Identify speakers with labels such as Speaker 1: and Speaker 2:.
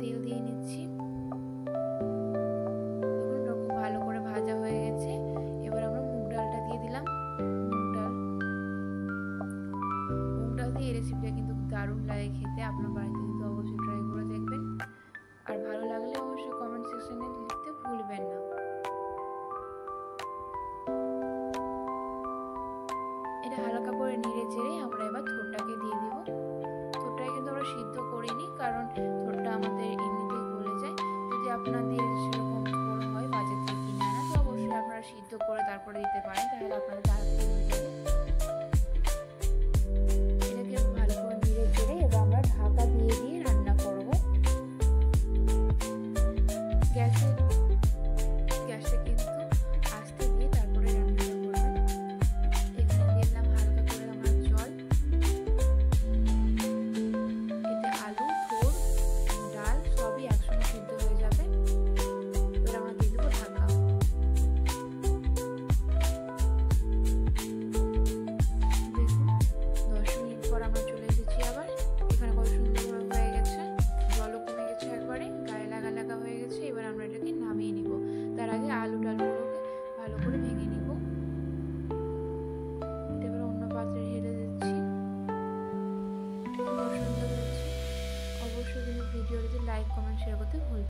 Speaker 1: তেল দিয়ে নিচ্ছি। দেখুন খুব ভালো করে ভাজা হয়ে গেছে। এবার আমরা মুগ ডালটা দিয়ে দিলাম। মুগ ডাল দিয়ে এই রেসিপিটা কিন্তু দারুণ লাগে খেতে। আপনার বাড়িতে কিন্তু অবশ্যই ট্রাই করে দেখবেন। আর ভালো লাগলে অবশ্যই কমেন্ট সেকশনে লিখতে ভুলবেন না। এটা হালকা করে নেড়ে চেড়ে আমরা এবার থোড়টাকে দিয়ে দিব। থোড়টাকে কিন্তু আমরা সিদ্ধ করিনি, কারণ থোড়টা আমাদের এমনিতেই গলে যায়। যদি আপনাদের